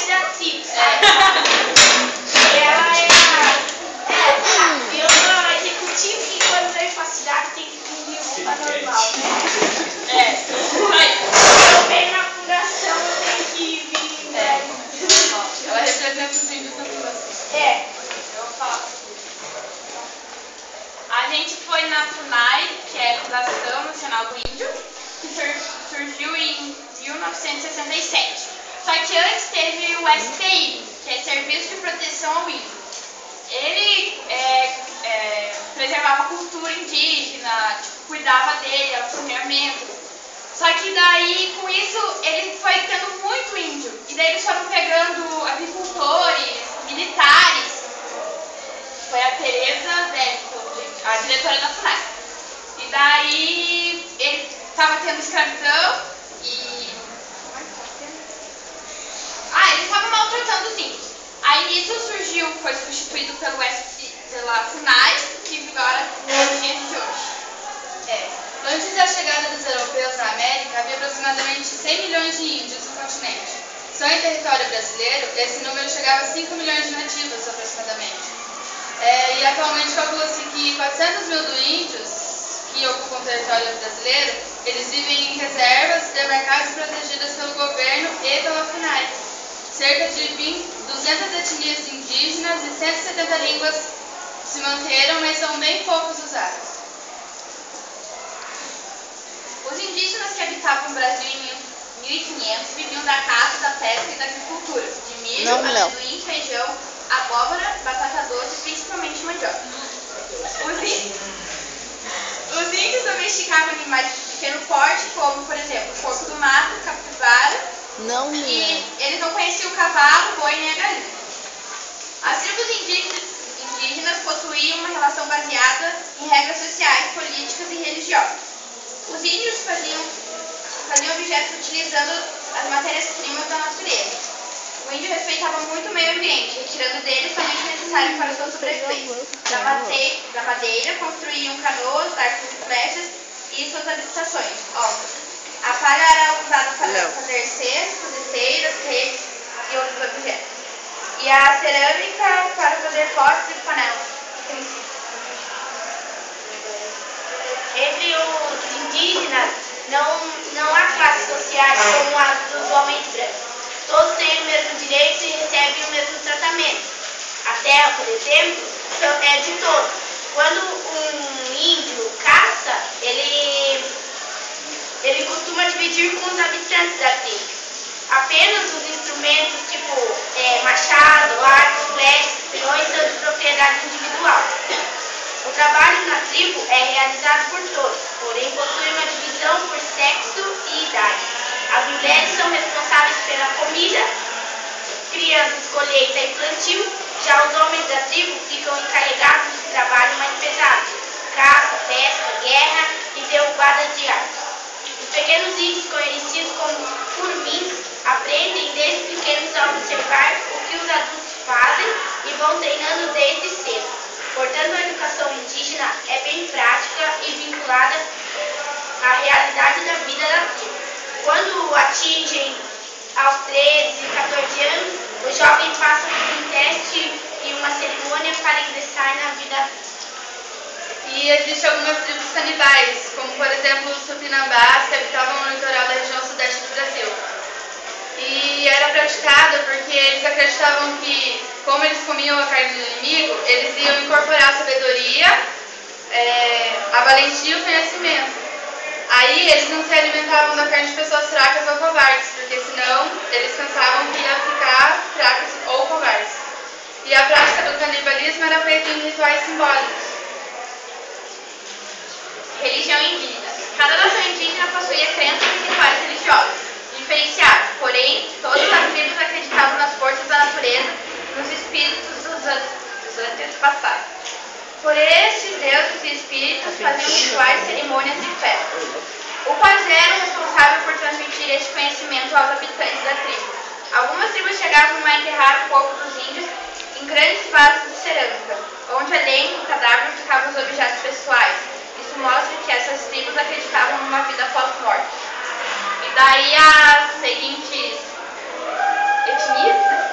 oxidativo, sabe? E ela é bioma executivo que quando vem pra cidade tem que vir roupa normal, né? Quando vem na fundação tem que vir normal. Ela representa os índios na fundação. Eu vou falar. A gente foi na FUNAI, que é a Fundação Nacional do Índio, que surgiu em 1967. Só que antes teve o SPI, que é Serviço de Proteção ao Índio. Ele preservava a cultura indígena, cuidava dele, acompanhamento. Só que daí, com isso, ele foi tendo muito índio. E daí eles foram pegando agricultores, militares. Foi a Tereza Débito, a diretora da FUNAI. E daí ele estava tendo escravidão e... eles estavam maltratando os índios. Aí isso surgiu, foi substituído pela FUNAI, que agora é os dias de hoje. Antes da chegada dos europeus na América, havia aproximadamente 100 milhões de índios no continente. Só em território brasileiro, esse número chegava a 5 milhões de nativos, aproximadamente. E atualmente calcula-se que 400 mil índios que ocupam o território brasileiro, eles vivem em reservas demarcadas e protegidas pelo governo e pela FUNAI. Cerca de 200 etnias indígenas e 170 línguas se manteram, mas são bem poucos usadas. Os indígenas que habitavam o Brasil em 1500 viviam da caça, da pesca e da agricultura, de milho, amendoim, feijão, abóbora, batata doce e principalmente mandioca. Os índios domesticavam animais de pequeno porte, como, por exemplo, o porco do mato, capivara, e eles não conheciam o cavalo, o boi nem a galinha. As tribos indígenas possuíam uma relação baseada em regras sociais, políticas e religiosas. Os índios faziam objetos utilizando as matérias-primas da natureza. O índio respeitava muito o meio ambiente, retirando dele somente o necessário para sua sobrevivência. Da madeira, construíam canoas, arcos e flechas e suas habitações. A palha era usada para fazer cestos, esteiras, redes e outros objetos. E a cerâmica para fazer potes e panelas. Entre os indígenas, não há classes sociais como as dos homens brancos. Todos têm o mesmo direito e recebem o mesmo tratamento. A terra, por exemplo, é de todos. Quando um índio caça, ele costuma dividir com os habitantes da tribo. Apenas os instrumentos tipo machado, arco, flechas, peões são de propriedade individual. O trabalho na tribo é realizado por todos, porém possui uma divisão por sexo e idade. As mulheres são responsáveis pela comida, crianças, colheita e plantio, já os homens da tribo ficam encarregados de trabalho mais pesado, caça, pesca, guerra e derrubada de árvores. Os pequenos índios, conhecidos como curumins, aprendem desde pequenos a observar o que os adultos fazem e vão treinando desde cedo. Portanto, a educação indígena é bem prática e vinculada à realidade da vida da tribo. Quando atingem aos 13 e 14 anos, os jovens passam por um teste e uma cerimônia para ingressar na vida. E existem algumas tribos canibais, como por exemplo os tupinambás, que habitavam no litoral da região sudeste do Brasil. E era praticado porque eles acreditavam que, como eles comiam a carne do inimigo, eles iam incorporar a sabedoria, a valentia e o conhecimento. Aí eles não se alimentavam da carne de pessoas fracas ou covardes, porque senão eles pensavam que ia ficar fracos ou covardes. E a prática do canibalismo era feita em rituais simbólicos. Religião indígena. Cada nação indígena possuía crenças e rituais religiosos, diferenciados, porém, todas as tribos acreditavam nas forças da natureza, nos espíritos dos antepassados. Por estes deuses e espíritos faziam rituais, cerimônias e festas. O pajé era responsável por transmitir este conhecimento aos habitantes da tribo. Algumas tribos chegavam a enterrar o corpo dos índios em grandes vasos de cerâmica, onde além do cadáver ficavam os objetos pessoais. Isso mostra que essas tribos acreditavam numa vida pós-morte. E daí as seguintes etnias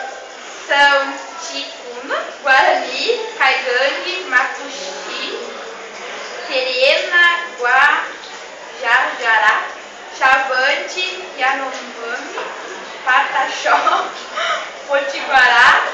são Ticuna, Guarani, Caigangue, Mapuxi, Terena, Guajará, Chavante, Yanomami, Pataxó, Potiguará,